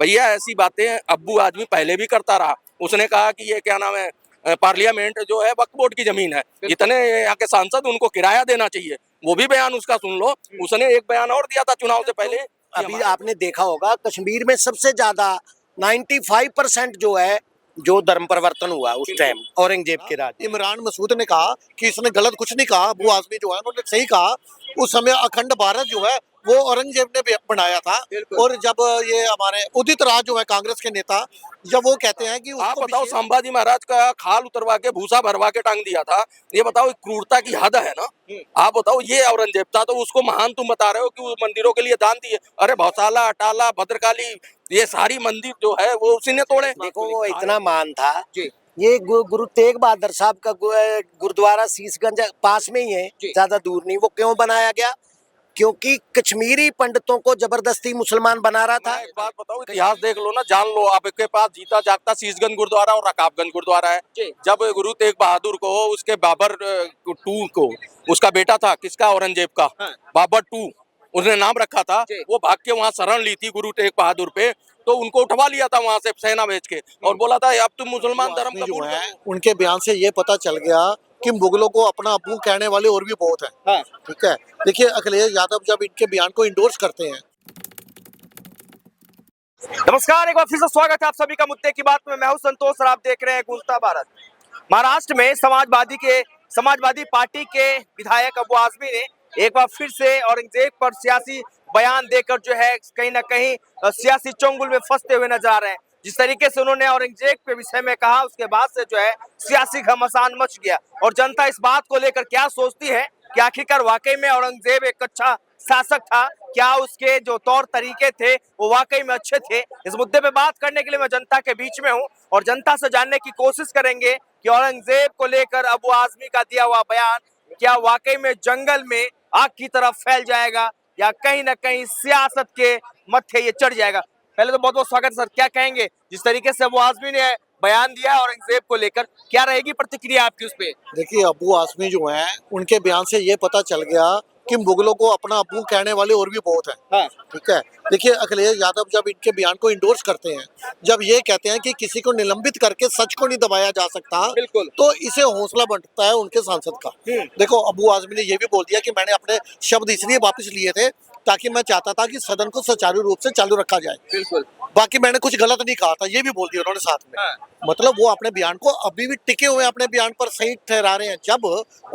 भैया ऐसी बातें अब्बू आदमी पहले भी करता रहा। उसने कहा कि ये क्या नाम है, पार्लियामेंट जो है वक्फ बोर्ड की जमीन है, इतने यहाँ के सांसद उनको किराया देना चाहिए। वो भी बयान उसका सुन लो। उसने एक बयान और दिया था चुनाव से पहले। अभी आपने देखा होगा कश्मीर में सबसे ज्यादा 95% जो है जो धर्म परिवर्तन हुआ उस टाइम औरंगजेब के राज। इमरान मसूद ने कहा कि इसने गलत कुछ नहीं कहा, अबू आजमी जो है उन्होंने सही कहा। उस समय अखंड भारत जो है वो औरंगजेब ने बनाया था। और जब ये हमारे उदित राज जो है कांग्रेस के नेता, जब वो कहते हैं कि आप बताओ, संभाजी महाराज का खाल उतरवा के भूसा भरवा के टांग दिया था। ये बताओ, क्रूरता की हद है ना। आप बताओ, ये औरंगजेब था तो उसको महान तुम बता रहे हो कि वो मंदिरों के लिए दान दिए। अरे भौसाला, अटाला, भद्रकाली, ये सारी मंदिर जो है वो उसी ने तोड़े। देखो वो इतना मान था। ये गुरु तेग बहादुर साहब का गुरुद्वारा शीशगंज पास में ही है, ज्यादा दूर नहीं। वो क्यों बनाया गया? क्योंकि कश्मीरी पंडितों को जबरदस्ती मुसलमान बना रहा था। एक बात बताओ, इतिहास देख लो ना, जान लो। आपके पास जीता जागता शीशगंज गुरुद्वारा और रकाबगंज गुरुद्वारा है। जब गुरु तेग बहादुर को, उसके बाबर टू को, उसका बेटा था किसका, औरंगजेब का, बाबर टू उसने नाम रखा था। वो भाग के वहाँ शरण ली थी गुरु तेग बहादुर पे, तो उनको उठवा लिया था वहाँ से सेना भेज के, और बोला था अब तुम मुसलमान धर्म कबूल करो। उनके बयान से ये पता चल गया कि मुगलों को अपना अब्बू कहने वाले और भी बहुत हैं। ठीक है, देखिए अखिलेश यादव जब इनके बयान को इंडोर्स करते हैं। नमस्कार, एक बार फिर से स्वागत है आप सभी का मुद्दे की बात में। मैं हूं संतोष और आप देख रहे हैं गूंजता भारत। महाराष्ट्र में समाजवादी पार्टी के विधायक अबू आजमी ने एक बार फिर से औरंगजेब पर सियासी बयान देकर जो है कहीं ना कहीं सियासी चंगुल में फंसते हुए नजर आ रहे हैं। जिस तरीके से उन्होंने औरंगजेब के विषय में कहा, उसके बाद से जो है सियासी घमासान मच गया। और जनता इस बात को लेकर क्या सोचती है कि आखिरकार वाकई में औरंगजेब एक अच्छा शासक था, क्या उसके जो तौर तरीके थे वो वाकई में अच्छे थे? इस मुद्दे पे बात करने के लिए मैं जनता के बीच में हूं और जनता से जानने की कोशिश करेंगे कि औरंगजेब को लेकर अबू आजमी का दिया हुआ बयान क्या वाकई में जंगल में आग की तरफ फैल जाएगा या कहीं ना कहीं सियासत के मत्थे ये चढ़ जाएगा। पहले तो बहुत बहुत स्वागत सर, क्या कहेंगे जिस तरीके से अबू आजमी ने बयान दिया है औरंगजेब को लेकर, क्या रहेगी प्रतिक्रिया आपकी उस पे? देखिए अबू आजमी जो है उनके बयान से ये पता चल गया कि मुगलों को अपना अब्बू कहने वाले और भी बहुत हैं। ठीक है, देखिए अखिलेश यादव जब इनके बयान को इंडोर्स करते हैं, जब ये कहते हैं कि किसी को निलंबित करके सच को नहीं दबाया जा सकता, तो इसे हौसला बढ़ता है उनके सांसद का। देखो अबू आजमी ने ये भी बोल दिया कि मैंने अपने शब्द इसलिए वापस लिए थे ताकि मैं चाहता था कि सदन को सुचारू रूप से चालू रखा जाए। बाकी मैंने कुछ गलत नहीं कहा था, ये भी बोल दिया उन्होंने साथ में। मतलब वो अपने बयान को अभी भी टिके हुए अपने बयान पर सही ठहरा रहे हैं। जब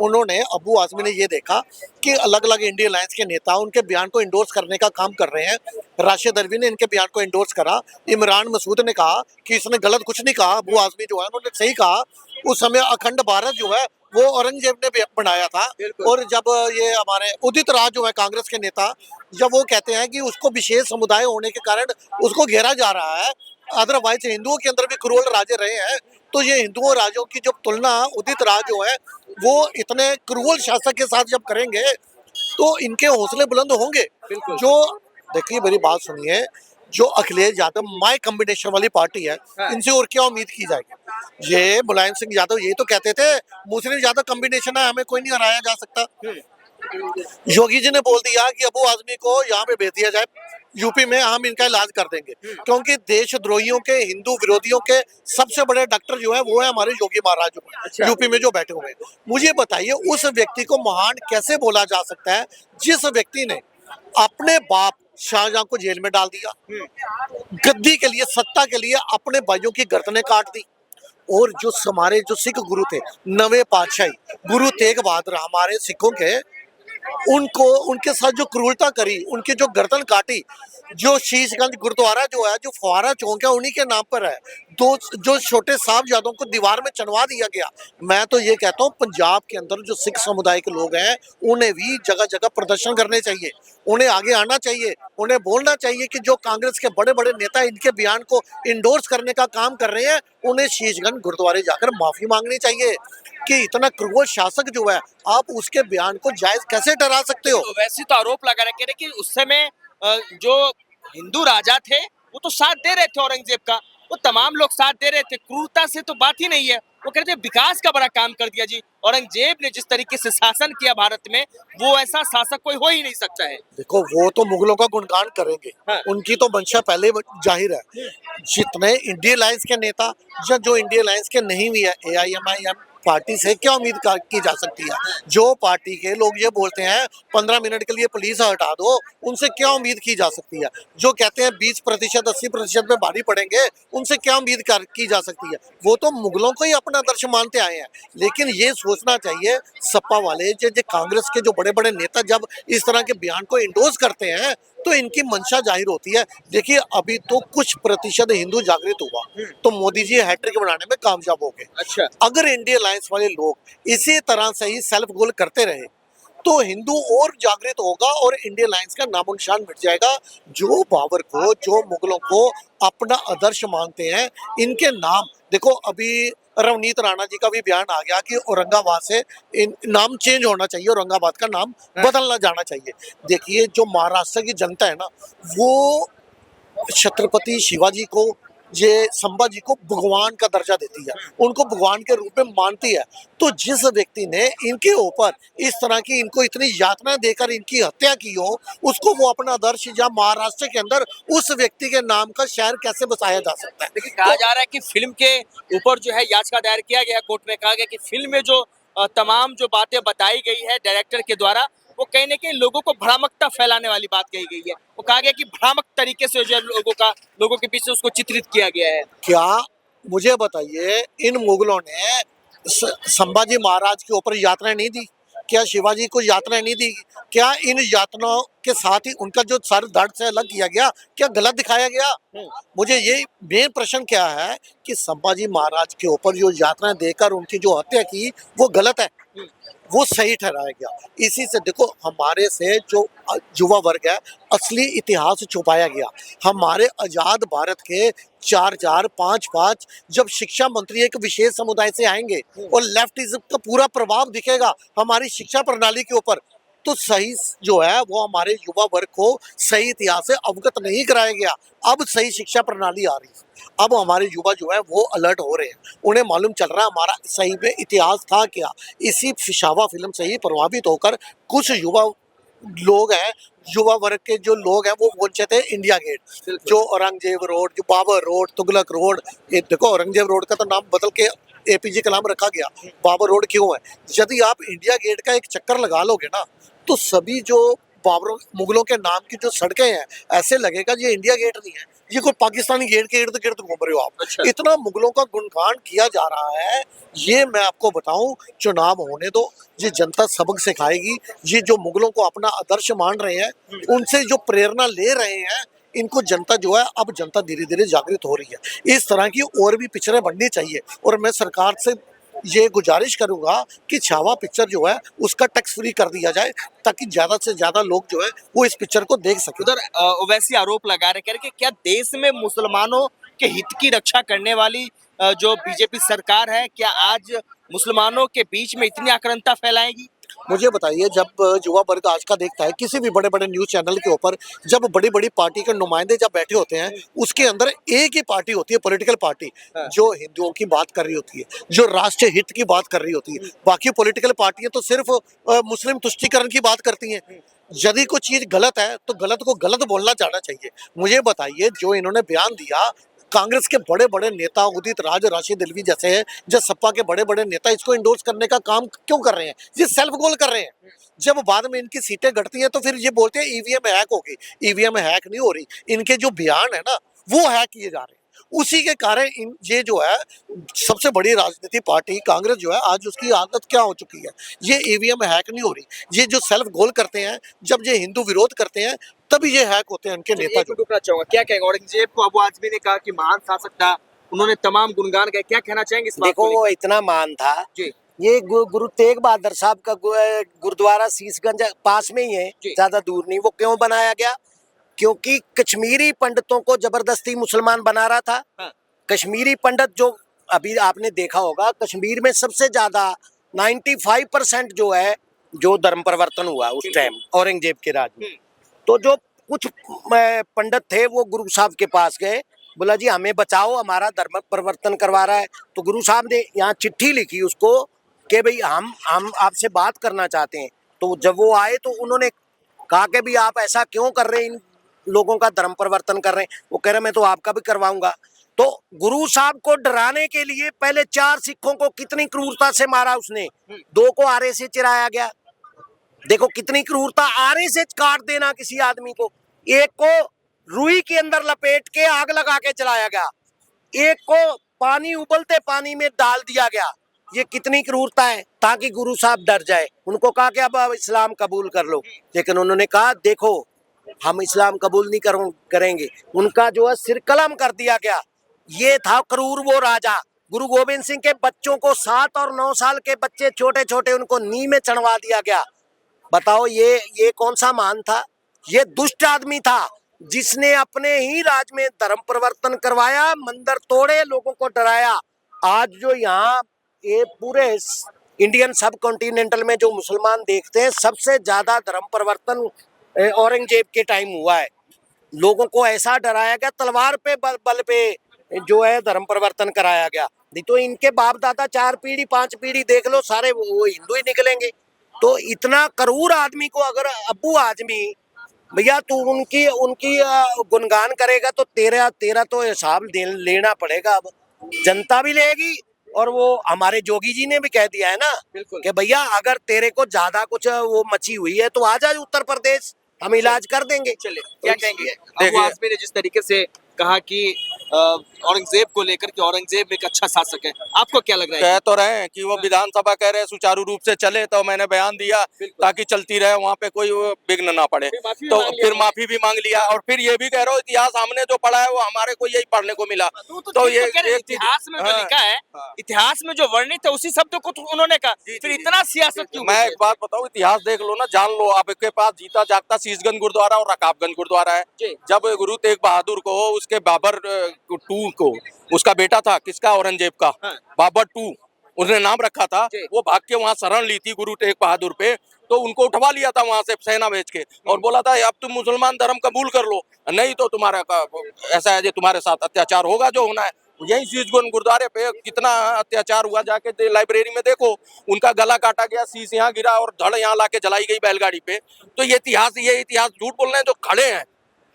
उन्होंने अबू आजमी ने ये देखा कि अलग अलग इंडियन अलायंस के नेता उनके बयान को इंडोर्स करने का काम कर रहे हैं, राशिद अरवी ने इनके बयान को इंडोर्स करा, इमरान मसूद ने कहा कि इसने गलत कुछ नहीं कहा, अबू आजमी जो है उन्होंने सही कहा। उस समय अखंड भारत जो है वो औरंगजेब ने बनाया था। और जब ये हमारे उदित राज जो है कांग्रेस के नेता, जब वो कहते हैं कि उसको विशेष समुदाय होने के कारण उसको घेरा जा रहा है, अदरवाइज हिंदुओं के अंदर भी क्रूर राजे रहे हैं, तो ये हिंदुओं राजों की जब तुलना उदित राज जो है वो इतने क्रूर शासक के साथ जब करेंगे तो इनके हौसले बुलंद होंगे। जो देखिए मेरी बात सुनिए, जो अखिलेश यादव माई कॉम्बिनेशन वाली पार्टी है, इनसे और क्या उम्मीद की जाएगी? ये मुलायम सिंह यादव ये तो कहते थे मुस्लिम यादव कॉम्बिनेशन है, हमें कोई नहीं हराया जा सकता। योगी जी ने बोल दिया कि अबू आजमी को यहाँ पे भेज दिया जाए, यूपी में हम इनका इलाज कर देंगे, क्योंकि देशद्रोहियों के, हिंदू विरोधियों के सबसे बड़े डॉक्टर जो है वो है हमारे योगी महाराज जो है यूपी में जो बैठे हुए हैं। मुझे बताइए उस व्यक्ति को महान कैसे बोला जा सकता है जिस व्यक्ति ने अपने बाप शाहजहां को जेल में डाल दिया, गद्दी के लिए, सत्ता के लिए अपने भाइयों की गर्दनें काट दी, और जो हमारे जो सिख गुरु थे, नवे पातशाही गुरु तेग बहादुर हमारे सिखों के, उनको उनके साथ जो क्रूरता करी, उनकी जो गर्दन काटी, जो शीशगंज गुरुद्वारा जो है, जो फुहारा चौक है, उन्हीं के नाम पर है। दो जो छोटे साहबजादों को दीवार में चनवा दिया गया। मैं तो ये कहता हूँ पंजाब के अंदर जो सिख समुदाय के लोग हैं उन्हें भी जगह जगह प्रदर्शन करने चाहिए, उन्हें आगे आना चाहिए, उन्हें बोलना चाहिए कि जो कांग्रेस के बड़े बड़े नेता इनके बयान को इंडोर्स करने का काम कर रहे हैं, उन्हें शीशगंज गुरुद्वारे जाकर माफी मांगनी चाहिए कि इतना क्रूर शासक जो है आप उसके बयान को जायज कैसे ठहरा सकते हो? तो वैसे तो आरोप लगा रखे हैं कि उस समय जो हिंदू राजा थे वो तो साथ दे रहे थे औरंगजेब का, वो तमाम लोग साथ दे रहे थे, क्रूरता से तो बात ही नहीं है। वो कहते हैं विकास का बड़ा काम कर दिया जी। औरंगजेब ने जिस तरीके से शासन किया भारत में, वो ऐसा शासक कोई हो ही नहीं सकता है। देखो वो तो मुगलों का गुणगान करेंगे, हाँ। उनकी तो मंशा पहले जाहिर है। जितने इंडिया अलायंस के नेता या जो इंडिया अलायंस के नहीं भी है, AIMIM पार्टी से क्या उम्मीद की जा सकती है? जो पार्टी के लोग ये बोलते हैं 15 मिनट के लिए पुलिस हटा दो, उनसे क्या उम्मीद की जा सकती है? जो कहते हैं 20% 80% में भारी पड़ेंगे, उनसे क्या उम्मीद की जा सकती है? वो तो मुगलों को ही अपना आदर्श मानते आए हैं। लेकिन ये सोचना चाहिए सपा वाले, जो कांग्रेस के जो बड़े बड़े नेता जब इस तरह के बयान को इंडोर्स करते हैं तो इनकी मंशा जाहिर होती है। देखिए अभी तो कुछ प्रतिशत हिंदू जागृत हुआ तो मोदी जी हैट्रिक बनाने में कामयाब हो गए। अच्छा। अगर इंडिया अलायंस वाले लोग इसी तरह से ही सेल्फ गोल करते रहे तो हिंदू और जागृत होगा और इंडिया अलायंस का नामो निशान मिट जाएगा। जो बाबर को, जो मुगलों को अपना आदर्श मानते हैं, इनके नाम देखो, अभी रवनीत राणा जी का भी बयान आ गया कि औरंगाबाद से नाम चेंज होना चाहिए, औरंगाबाद का नाम बदलना जाना चाहिए। देखिए जो महाराष्ट्र की जनता है ना, वो छत्रपति शिवाजी को, ये संभाजी को भगवान का दर्जा देती है, उनको भगवान के रूप में मानती है। तो जिस व्यक्ति ने इनके ऊपर इस तरह की, इनको इतनी यातना देकर इनकी हत्या की हो, उसको वो अपना आदर्श या महाराष्ट्र के अंदर उस व्यक्ति के नाम का शहर कैसे बसाया जा सकता है? देखिए कहा जा रहा है कि फिल्म के ऊपर जो है याचिका दायर किया गया कोर्ट में। कहा गया कि फिल्म में जो तमाम जो बातें बताई गई है डायरेक्टर के द्वारा, वो कहीं ना कहीं लोगों को भ्रामकता फैलाने वाली बात कही गई है। वो कहा गया कि भ्रामक तरीके से जो लोगों के पीछे उसको चित्रित किया गया है। क्या मुझे बताइए, इन मुगलों ने संभाजी महाराज के ऊपर यातनाएं नहीं दी? क्या शिवाजी को यातनाएं नहीं दी? क्या इन यातनाओं के साथ ही उनका जो सर धड़ से अलग किया गया, क्या गलत दिखाया गया? मुझे ये मेन प्रश्न क्या है कि संभाजी महाराज के ऊपर जो यातनाएं देकर उनकी जो हत्या की, वो गलत है, वो सही ठहराया गया। इसी से देखो हमारे से जो युवा वर्ग है, असली इतिहास छुपाया गया। हमारे आजाद भारत के 4-4, 5-5 जब शिक्षा मंत्री एक विशेष समुदाय से आएंगे और लेफ्टिज्म का पूरा प्रभाव दिखेगा हमारी शिक्षा प्रणाली के ऊपर, तो सही जो है वो हमारे युवा वर्ग को सही इतिहास से अवगत नहीं कराया गया। अब सही शिक्षा प्रणाली आ रही है, अब हमारे युवा जो है वो अलर्ट हो रहे हैं, उन्हें मालूम चल रहा है हमारा सही में इतिहास था क्या। इसी फिशावा फिल्म से ही प्रभावित होकर कुछ युवा लोग हैं, युवा वर्ग के जो लोग हैं, वो पहुंचे थे इंडिया गेट, जो औरंगजेब रोड, जो बाबर रोड, तुगलक रोड। ये देखो औरंगजेब रोड का तो नाम बदल के APJ कलाम रखा गया, बाबर रोड क्यों है? यदि आप इंडिया गेट का एक चक्कर लगा लोगे ना, तो सभी जो बाबरों मुगलों के नाम की जो सड़कें हैं, ऐसे लगेगा ये इंडिया गेट नहीं है, ये कोई पाकिस्तानी गेट के इर्द गिर्द घूम रहे हो आप। अच्छा। इतना मुगलों का गुणगान किया जा रहा है। ये मैं आपको बताऊं, चुनाव होने दो, ये जनता सबक सिखाएगी। ये जो मुगलों को अपना आदर्श मान रहे हैं, उनसे जो प्रेरणा ले रहे हैं, इनको जनता जो है, अब जनता धीरे धीरे जागृत हो रही है। इस तरह की और भी पिक्चरें बननी चाहिए और मैं सरकार से ये गुजारिश करूंगा कि छावा पिक्चर जो है उसका टैक्स फ्री कर दिया जाए, ताकि ज्यादा से ज्यादा लोग जो है वो इस पिक्चर को देख सके। उधर ओवैसी आरोप लगा रहे, कह रहे कि क्या देश में मुसलमानों के हित की रक्षा करने वाली जो बीजेपी सरकार है, क्या आज मुसलमानों के बीच में इतनी आक्रांता फैलाएगी? मुझे बताइए, जब युवा वर्ग आज का देखता है किसी भी बड़े बड़े न्यूज चैनल के ऊपर, जब बड़ी बड़ी पार्टी के नुमाइंदे जब बैठे होते हैं, उसके अंदर एक ही पार्टी होती है, पॉलिटिकल पार्टी, जो हिंदुओं की बात कर रही होती है, जो राष्ट्रीय हित की बात कर रही होती है। बाकी पॉलिटिकल पार्टियां तो सिर्फ मुस्लिम तुष्टीकरण की बात करती हैं। यदि कोई चीज गलत है तो गलत को गलत बोलना चाहना चाहिए। मुझे बताइए, जो इन्होंने बयान दिया, कांग्रेस के बड़े बड़े नेता उदित राज, राशिद रिजवी जैसे हैं, जो सपा के बड़े बड़े नेता, इसको इंडोर्स करने का काम क्यों कर रहे हैं? ये सेल्फ गोल कर रहे हैं। जब बाद में इनकी सीटें घटती हैं तो फिर ये बोलते हैं EVM हैक होगी। EVM हैक नहीं हो रही, इनके जो बयान है ना, वो हैक किए जा रहे हैं। उसी के कारण ये जो है सबसे बड़ी राजनीतिक पार्टी कांग्रेस जो है, आज उसकी आदत क्या हो चुकी है, ये EVM हैक नहीं हो रही। ये जो सेल्फ गोल करते हैं, जब ये हिंदू विरोध करते हैं, तभी ये हैक होते हैं इनके नेता। जो रुकना चाहूंगा, क्या कहेंगे? औरंगजेब को अबू आजमी ने कहा कि महान शासक था, उन्होंने तमाम गुणगान गाए, क्या कहना चाहेंगे इस बात को? देखो वो इतना मान था जी। ये गुरु तेग बहादुर साहब का गुरुद्वारा शीशगंज पास में ही है, ज्यादा दूर नहीं। वो क्यों बनाया गया? क्योंकि कश्मीरी पंडितों को जबरदस्ती मुसलमान बना रहा था। हाँ। कश्मीरी पंडित जो अभी आपने देखा होगा, कश्मीर में सबसे ज्यादा 95% जो है, जो धर्म परिवर्तन हुआ उस टाइम औरंगजेब के राज में। तो जो कुछ पंडित थे वो गुरु साहब के पास गए बोला जी हमें बचाओ, हमारा धर्म परिवर्तन करवा रहा है। तो गुरु साहब ने यहाँ चिट्ठी लिखी उसको कि भाई हम आपसे बात करना चाहते हैं। तो जब वो आए तो उन्होंने कहा कि भी आप ऐसा क्यों कर रहे हैं, इन लोगों का धर्म परिवर्तन कर रहे हैं। वो कह रहे मैं तो आपका भी करवाऊंगा। तो गुरु साहब को डराने के लिए पहले 4 सिखों को कितनी क्रूरता से मारा उसने, 2 को आरे से चिराया गया। देखो कितनी क्रूरता, आरे से काट देना किसी आदमी को। एक को रुई के अंदर लपेट के आग लगा के जलाया गया, एक को पानी उबलते पानी में डाल दिया गया। ये कितनी क्रूरता है, ताकि गुरु साहब डर जाए। उनको कहा कि अब इस्लाम कबूल कर लो, लेकिन उन्होंने कहा देखो हम इस्लाम कबूल नहीं करेंगे। उनका जो है सिर कलम कर दिया गया। ये था क्रूर वो राजा। गुरु गोविंद सिंह के बच्चों को 7 और 9 साल के बच्चे छोटे छोटे उनको नींव में चढ़वा दिया गया। बताओ ये कौन सा महान था? ये दुष्ट आदमी था जिसने अपने ही राज में धर्म परिवर्तन करवाया, मंदिर तोड़े, लोगों को डराया। आज जो यहाँ ये पूरे इंडियन सब कॉन्टिनेंटल में जो मुसलमान देखते हैं, सबसे ज्यादा धर्म परिवर्तन औरंगजेब के टाइम हुआ है। लोगों को ऐसा डराया गया, तलवार पे बल पे जो है धर्म परिवर्तन कराया गया। नहीं तो इनके बाप दादा 4 पीढ़ी 5 पीढ़ी देख लो, सारे वो हिंदू ही निकलेंगे। तो इतना क्रूर आदमी को अगर अब्बू आजमी, भैया तू उनकी उनकी गुणगान करेगा तो तेरा तो हिसाब लेना पड़ेगा। अब जनता भी लेगी। और वो हमारे जोगी जी ने भी कह दिया है ना कि भैया अगर तेरे को ज्यादा कुछ वो मची हुई है तो आ जा उत्तर प्रदेश, हम इलाज कर देंगे। चलिए क्या कहेंगे अबू आजमी ने जिस तरीके से कहा कि औरंगजेब को लेकर कि औरंगजेब एक अच्छा शासक है, आपको क्या लग रहा है? कह तो रहे हैं कि वो विधानसभा कह रहे हैं सुचारू रूप से चले, तो मैंने बयान दिया ताकि चलती रहे, वहाँ पे कोई विघ्न ना पड़े। तो फिर माफी भी मांग लिया और फिर ये भी कह रहे हो इतिहास हमने जो पढ़ा है वो हमारे को यही पढ़ने को मिला। तो ये इतिहास में जो लिखा है, इतिहास में जो वर्णित है उसी शब्द को उन्होंने कहा, फिर इतना सियासत क्यों? मैं एक बात बताऊं, इतिहास देख लो ना, जान लो। आपके पास जीता जागता शीशगंज गुरुद्वारा और रकाबगंज गुरुद्वारा है। जब गुरु तेग बहादुर को उसके बाबर टू को, उसका बेटा था किसका, औरंगजेब का, बाबर टू उसने नाम रखा था, वो भाग के वहाँ शरण ली थी गुरु तेग बहादुर पे। तो उनको उठवा लिया था वहां से सेना भेज के और बोला था अब तुम मुसलमान धर्म कबूल कर लो, नहीं तो तुम्हारा ऐसा है जो तुम्हारे साथ अत्याचार होगा जो होना है। यही शीशगंज गुरुद्वारे पे कितना अत्याचार हुआ, जाके लाइब्रेरी में देखो, उनका गला काटा गया, शीश यहाँ गिरा और धड़ यहाँ लाके जलाई गई बैलगाड़ी पे। तो ये इतिहास झूठ बोल रहे हैं जो खड़े हैं।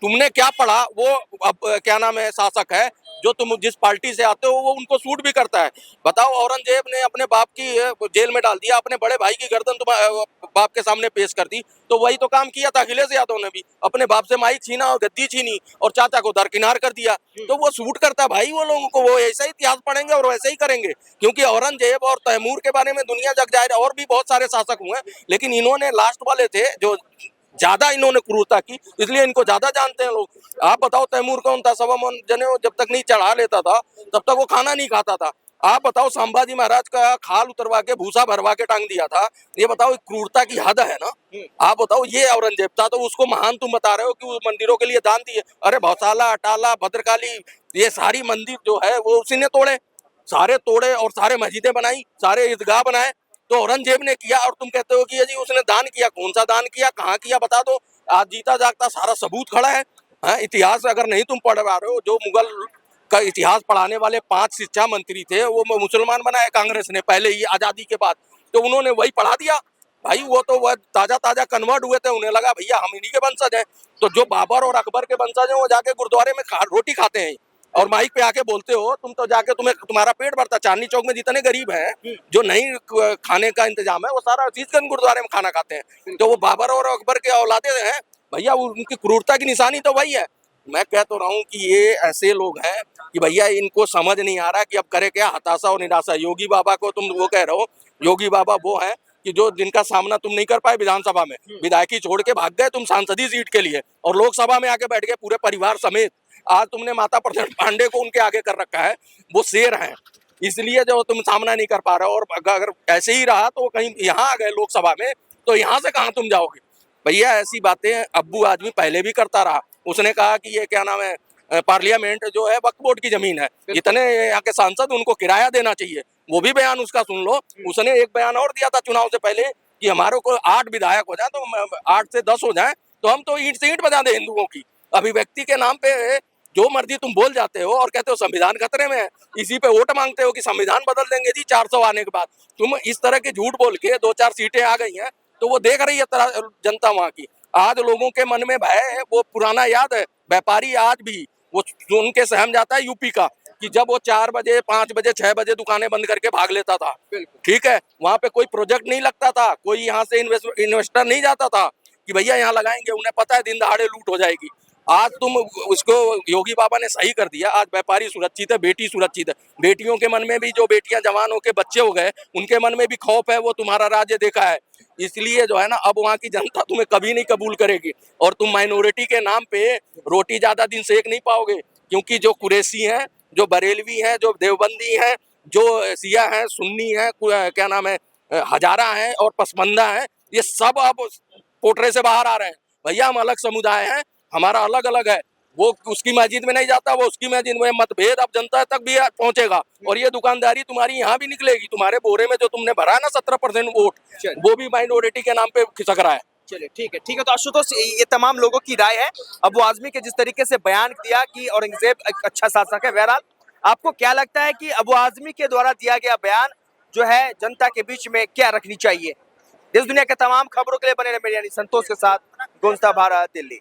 तुमने क्या पढ़ा, वो अब क्या नाम है शासक है, जो तुम जिस पार्टी से आते हो वो उनको सूट भी करता है। बताओ, औरंगजेब ने अपने बाप की जेल में डाल दिया, अपने बड़े भाई की गर्दन बाप के सामने पेश कर दी, तो वही तो काम किया था अखिलेश यादव ने भी। अपने बाप से माइक छीना और गद्दी छीनी और चाचा को दरकिनार कर दिया। तो वो सूट करता है भाई वो लोगों को, वो ऐसा ही इतिहास पढ़ेंगे और वैसे ही करेंगे। क्योंकि औरंगजेब और तैमूर के बारे में दुनिया जग जाए, और भी बहुत सारे शासक हुए, लेकिन इन्होंने लास्ट वाले थे जो ज्यादा इन्होंने क्रूरता की, इसलिए इनको ज्यादा जानते हैं लोग। आप बताओ तैमूर कौन था? 1.25 जने जब तक नहीं चढ़ा लेता था तब तक वो खाना नहीं खाता था। आप बताओ, संभाजी महाराज का खाल उतरवा के भूसा भरवा के टांग दिया था। ये बताओ, क्रूरता की हद है ना। आप बताओ, ये औरंगजेब था तो उसको महान तुम बता रहे हो कि वो मंदिरों के लिए दान दिए। अरे भौसाला, अटाला, भद्रकाली, ये सारी मंदिर जो है वो उसी ने तोड़े, सारे तोड़े और सारे मस्जिदें बनाई, सारे ईदगाह बनाए, तो औरंगजेब ने किया। और तुम कहते हो कि ये जी उसने दान किया, कौन सा दान किया, कहाँ किया, बता दो। आज जीता जागता सारा सबूत खड़ा है। इतिहास अगर नहीं तुम पढ़ पा रहे हो, जो मुगल का इतिहास पढ़ाने वाले 5 शिक्षा मंत्री थे वो मुसलमान बनाए कांग्रेस ने पहले ही आजादी के बाद, तो उन्होंने वही पढ़ा दिया भाई। वो तो वह ताजा कन्वर्ट हुए थे, उन्हें लगा भैया हम इन्हीं के वंशज हैं। तो जो बाबर और अकबर के वंशज हैं वो जाके गुरुद्वारे में रोटी खाते हैं और माइक पे आके बोलते हो, तुम तो जाके तुम्हारा पेट भरता। चांदनी चौक में जितने गरीब हैं जो नहीं खाने का इंतजाम है वो सारा शीशगंज गुरुद्वारे में खाना खाते हैं। तो वो बाबर और अकबर के औलादे हैं भैया, उनकी क्रूरता की निशानी तो वही है। मैं कह तो रहा हूँ कि ये ऐसे लोग हैं कि भैया इनको समझ नहीं आ रहा कि अब करे क्या, हताशा और निराशा। योगी बाबा को तुम वो कह रहे हो, योगी बाबा वो है कि जो जिनका सामना तुम नहीं कर पाए विधानसभा में, विधायकी छोड़ के भाग गए तुम सांसदीय सीट के लिए, और लोकसभा में आके बैठ गए पूरे परिवार समेत। आज तुमने माता प्रचंड पांडे को उनके आगे कर रखा है, वो शेर हैं, इसलिए जो तुम सामना नहीं कर पा रहे हो। और अगर ऐसे ही रहा तो कहीं यहाँ आ गए लोकसभा में, तो यहाँ से कहाँ तुम जाओगे भैया? ऐसी बातें अब्बू आदमी पहले भी करता रहा। उसने कहा कि ये क्या नाम है, पार्लियामेंट जो है वक्फ बोर्ड की जमीन है, जितने यहाँ के सांसद उनको किराया देना चाहिए, वो भी बयान उसका सुन लो। उसने एक बयान और दिया था चुनाव से पहले कि हमारे को 8 विधायक हो जाए, तो 8 से 10 हो जाए तो हम तो ईंट से ईंट बजा दे हिंदुओं की। अभिव्यक्ति के नाम पे जो मर्जी तुम बोल जाते हो और कहते हो संविधान खतरे में है, इसी पे वोट मांगते हो कि संविधान बदल देंगे जी 400 आने के बाद। तुम इस तरह के झूठ बोल के 2-4 सीटें आ गई हैं तो वो देख रही है जनता वहां की। आज लोगों के मन में भय है, वो पुराना याद है, व्यापारी आज भी वो सुन के सहम जाता है यूपी का, कि जब वो 4 बजे 5 बजे 6 बजे दुकानें बंद करके भाग लेता था, ठीक है, वहां पे कोई प्रोजेक्ट नहीं लगता था, कोई यहाँ से इन्वेस्टर नहीं जाता था कि भैया यहाँ लगाएंगे, उन्हें पता है दिन दहाड़े लूट हो जाएगी। आज तुम उसको, योगी बाबा ने सही कर दिया, आज व्यापारी सुरक्षित है, बेटी सुरक्षित है। बेटियों के मन में भी, जो बेटियां जवान होके बच्चे हो गए उनके मन में भी खौफ है, वो तुम्हारा राज्य देखा है। इसलिए जो है ना, अब वहाँ की जनता तुम्हें कभी नहीं कबूल करेगी और तुम माइनॉरिटी के नाम पे रोटी ज्यादा दिन सेक नहीं पाओगे, क्योंकि जो कुरैशी हैं, जो बरेलवी हैं, जो देवबंदी हैं, जो सिया हैं, सुन्नी हैं, क्या नाम है, हजारा हैं और पसमंदा हैं, ये सब अब कोटरे से बाहर आ रहे हैं। भैया हम अलग समुदाय हैं, हमारा अलग अलग है, वो उसकी मस्जिद में नहीं जाता, वो उसकी मस्जिद में। मतभेद अब जनता तक भी पहुंचेगा और ये दुकानदारी तुम्हारी यहाँ भी निकलेगी। तुम्हारे बोरे में जो तुमने भरा है ना 17% वोट, वो भी माइनॉरिटी के नाम पे खिसक रहा है। चलिए ठीक है, ठीक है। तो आशुतोष, ये तमाम लोगों की राय है। अबू आजमी के जिस तरीके से बयान दिया कि औरंगजेब एक अच्छा शासक है, बहरहाल आपको क्या लगता है कि अबू आजमी के द्वारा दिया गया बयान जो है जनता के बीच में क्या रखनी चाहिए? देश दुनिया के तमाम खबरों के लिए बने रहे मेरे यानी संतोष के साथ, गुंजता भारत, दिल्ली।